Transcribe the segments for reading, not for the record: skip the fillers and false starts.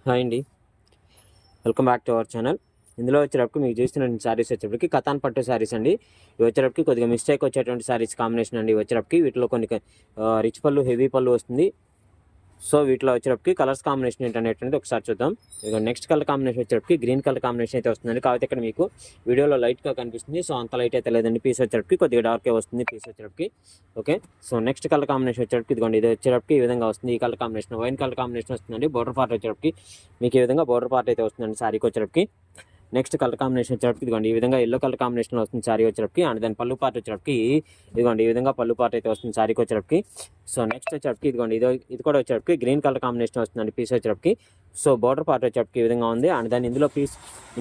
Hi అండి. Welcome back to our channel. ఇందులో వచ్చేటప్పటికి మీకు చూస్తున్న శారీస్ వచ్చేటప్పటికి కతాన్ పట్టు శారీస్ అండి. ఇవి వచ్చేటప్పటికి కొద్దిగా మిస్టేక్ వచ్చేటువంటి శారీస్ కాంబినేషన్ అండి. వచ్చేటప్పటికి వీటిలో కొన్ని రిచ్ పళ్ళు, హెవీ పళ్ళు వస్తుంది. సో వీటిలో వచ్చేటప్పటికి కలర్స్ కాంబినేషన్ ఏంటనేటువంటిది ఒకసారి చూద్దాం. ఇక నెక్స్ట్ కలర్ కాంబినేషన్ వచ్చేటప్పటికి గ్రీన్ కలర్ కాంబినేషన్ అయితే వస్తుందండి. కాకపోతే ఇక్కడ మీకు వీడియోలో లైట్గా కనిపిస్తుంది. సో అంత లైట్ అయితే లేదండి. పీస్ వచ్చేటప్పటికి కొద్దిగా డార్కే వస్తుంది పీస్ వచ్చేటప్పటికి. Okay, so next colour combination వచ్చేటప్పటికి ఇదిగోండి, ఇది వచ్చేటప్పటికి ఈ విధంగా వస్తుంది. ఈ colour combination wine colour combination వస్తుందండి. బోర్డర్ పార్ట్ వచ్చేటప్పటికి మీకు ఈ విధంగా బోర్డర్ పార్ట్ అయితే వస్తుందండి శారీకి వచ్చేటప్పటికి. నెక్స్ట్ కలర్ కాంబినేషన్ వచ్చేటప్పటికి ఇదిగోండి ఈ విధంగా ఎల్లో కలర్ కాంబినేషన్లో వస్తుంది శారీ వచ్చేటప్పటికి. అండ్ దాని పళ్ళు పార్ట్ వచ్చేటప్పటికి ఇదిగోండి ఈ విధంగా పళ్ళు పార్ట్ అయితే వస్తుంది శారీకి వచ్చేటప్పటికి. సో నెక్స్ట్ వచ్చేటప్పటికి ఇదిగోండి ఇది కూడా వచ్చేటప్పటికి గ్రీన్ కలర్ కాంబినేషన్ వస్తుందండి పీస్ వచ్చేటప్పటికి. సో బార్డర్ పార్ట్ వచ్చేటప్పటికి ఈ విధంగా ఉంది. అండ్ దాని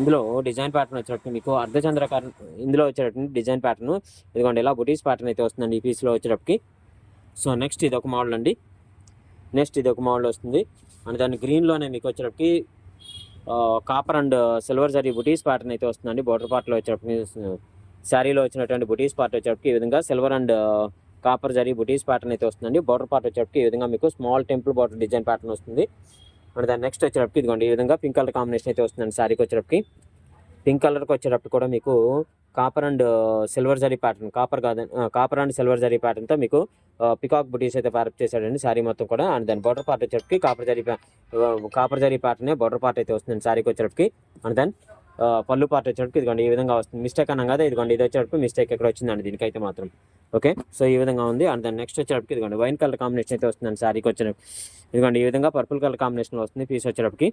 ఇందులో డిజైన్ ప్యాటర్న్ వచ్చేటప్పటికి మీకు అర్ధచంద్రకారం ఇందులో వచ్చేటప్పటికి డిజైన్ ప్యాటర్న్ ఇదిగోండి ఇలా బుటీస్ ప్యాటర్న్ అయితే వస్తుందండి ఈ పీస్లో వచ్చేటప్పటికి. సో నెక్స్ట్ ఇది ఒక మోడల్ అండి. నెక్స్ట్ ఇది ఒక మోడల్ వస్తుంది. అండ్ దాని గ్రీన్లోనే మీకు వచ్చేటప్పటికి copper and silver zari buttis pattern అయితే వస్తుందండి. బోర్డర్ పార్ట్లో వచ్చేటప్పటికి శారీలో వచ్చినటువంటి బుటీస్ పార్ట్ వచ్చేటప్పటికి ఈ విధంగా silver and copper zari buttis pattern అయితే వస్తుందండి. బోర్డర్ పార్ట్ వచ్చేటప్పటికి ఈ విధంగా మీకు small temple border design pattern వస్తుంది. అండ్ దాని నెక్స్ట్ వచ్చేటప్పటికి ఇదిగోండి ఈ విధంగా పింక్ కలర్ కాంబినేషన్ అయితే వస్తుందండి శారీకి వచ్చేటప్పటికి. పింక్ కలర్కి వచ్చేటప్పుడు కూడా మీకు copper and silver zari pattern, copper and silver zari ప్యాటర్న్తో మీకు పికాక్ బుటీస్ అయితే ప్యారప్ చేశాడండి శారీ మొత్తం కూడా. అండ్ దాని బార్డర్ పార్ట్ వచ్చేటప్పటికి కాపర్ జరీ ప్యాటర్నే బార్డర్ పార్ట్ అయితే వస్తుంది శారీకి వచ్చేటప్పటికి. అండ్ దెన్ పళ్ళు పార్ట్ వచ్చేటప్పటికి ఇదిగోండి ఈ విధంగా వస్తుంది. మిస్టేక్ అన్నాం కదా, ఇదిగోండి ఇది వచ్చేటప్పటికి మిస్టేక్ ఎక్కడ వచ్చిందండి దీనికైతే మాత్రం. ఓకే, సో ఈ విధంగా ఉంది. అండ్ దాని నెక్స్ట్ వచ్చేటప్పటికి ఇదిగోండి వైన్ కలర్ కాంబినేషన్ అయితే వస్తుందండి శారీకి వచ్చేటప్పటికి. ఇదిగోండి ఈ విధంగా పర్పుల్ కలర్ కాంబినేషన్లో వస్తుంది పీస్ వచ్చేటప్పటికి.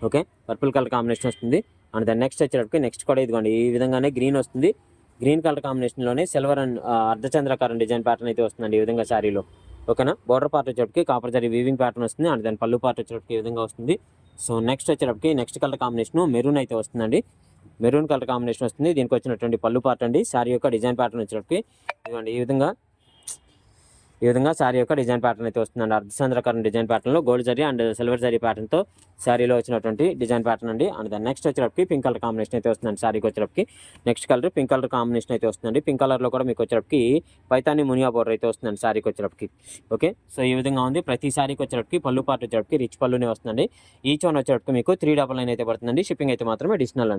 ఓకే, పర్పుల్ కలర్ కాంబినేషన్ వస్తుంది. అండ్ దాని నెక్స్ట్ వచ్చేటప్పటికి నెక్స్ట్ కూడా ఇదిగోండి ఈ విధంగానే గ్రీన్ వస్తుంది. గ్రీన్ కలర్ కాంబినేషన్లోనే సిల్వర్ అండ్ అర్ధచంద్రకారం డిజైన్ ప్యాటర్న్ అయితే వస్తుందండి ఈ విధంగా శారీలో. ఓకేనా, బోర్డర్ పార్ట్ వచ్చేటప్పటికి కాపర్ జరీ వీవింగ్ ప్యాటర్న్ వస్తుంది. అండ్ దాని పళ్ళు పార్ట్ వచ్చేటప్పటికి ఈ విధంగా వస్తుంది. సో నెక్స్ట్ వచ్చేటప్పటికి నెక్స్ట్ కలర్ కాంబినేషన్ మెరూన్ అయితే వస్తుందండి. మెరూన్ కలర్ కాంబినేషన్ వస్తుంది. దీనికి వచ్చినటువంటి పళ్ళు పార్ట్ అండి. శారీ యొక్క డిజైన్ ప్యాటర్న్ వచ్చేటప్పటికి ఇదిగోండి ఈ విధంగా శారీ యొక్క డిజైన్ ప్యాటర్న్ అయితే వస్తుందండి. అర్ధచంద్రకారం డిజైన్ ప్యాటర్న్లో gold zari and silver zari ప్యాటర్న్తో శారీలో వచ్చినటువంటి డిజైన్ ప్యాటర్న్ అండి. అండ్ దాని నెక్స్ట్ వచ్చేటప్పటికి పింక్ కలర్ కాంబినేషన్ అయితే వస్తుందండి శారీకి వచ్చేటప్పటికి. Next colour pink colour combination అయితే వస్తుందండి. పింక్ కలర్లో కూడా మీకు వచ్చేటప్పటికి పైతాని మునియా బోర్డర్ అయితే వస్తుందండి శారీకి వచ్చేటప్పటికి. ఓకే, సో ఈ విధంగా ఉంది. ప్రతి శారీకి వచ్చేటప్పటికి పళ్ళు పార్ట్ వచ్చేటప్పటికి రిచ్ పళ్ళునే వస్తుందండి. ఈచ్ వన్ వచ్చేటప్పటికి మీకు 399 అయితే పడుతుందండి. షిప్పింగ్ అయితే మాత్రమే అడిషనల్ అండి.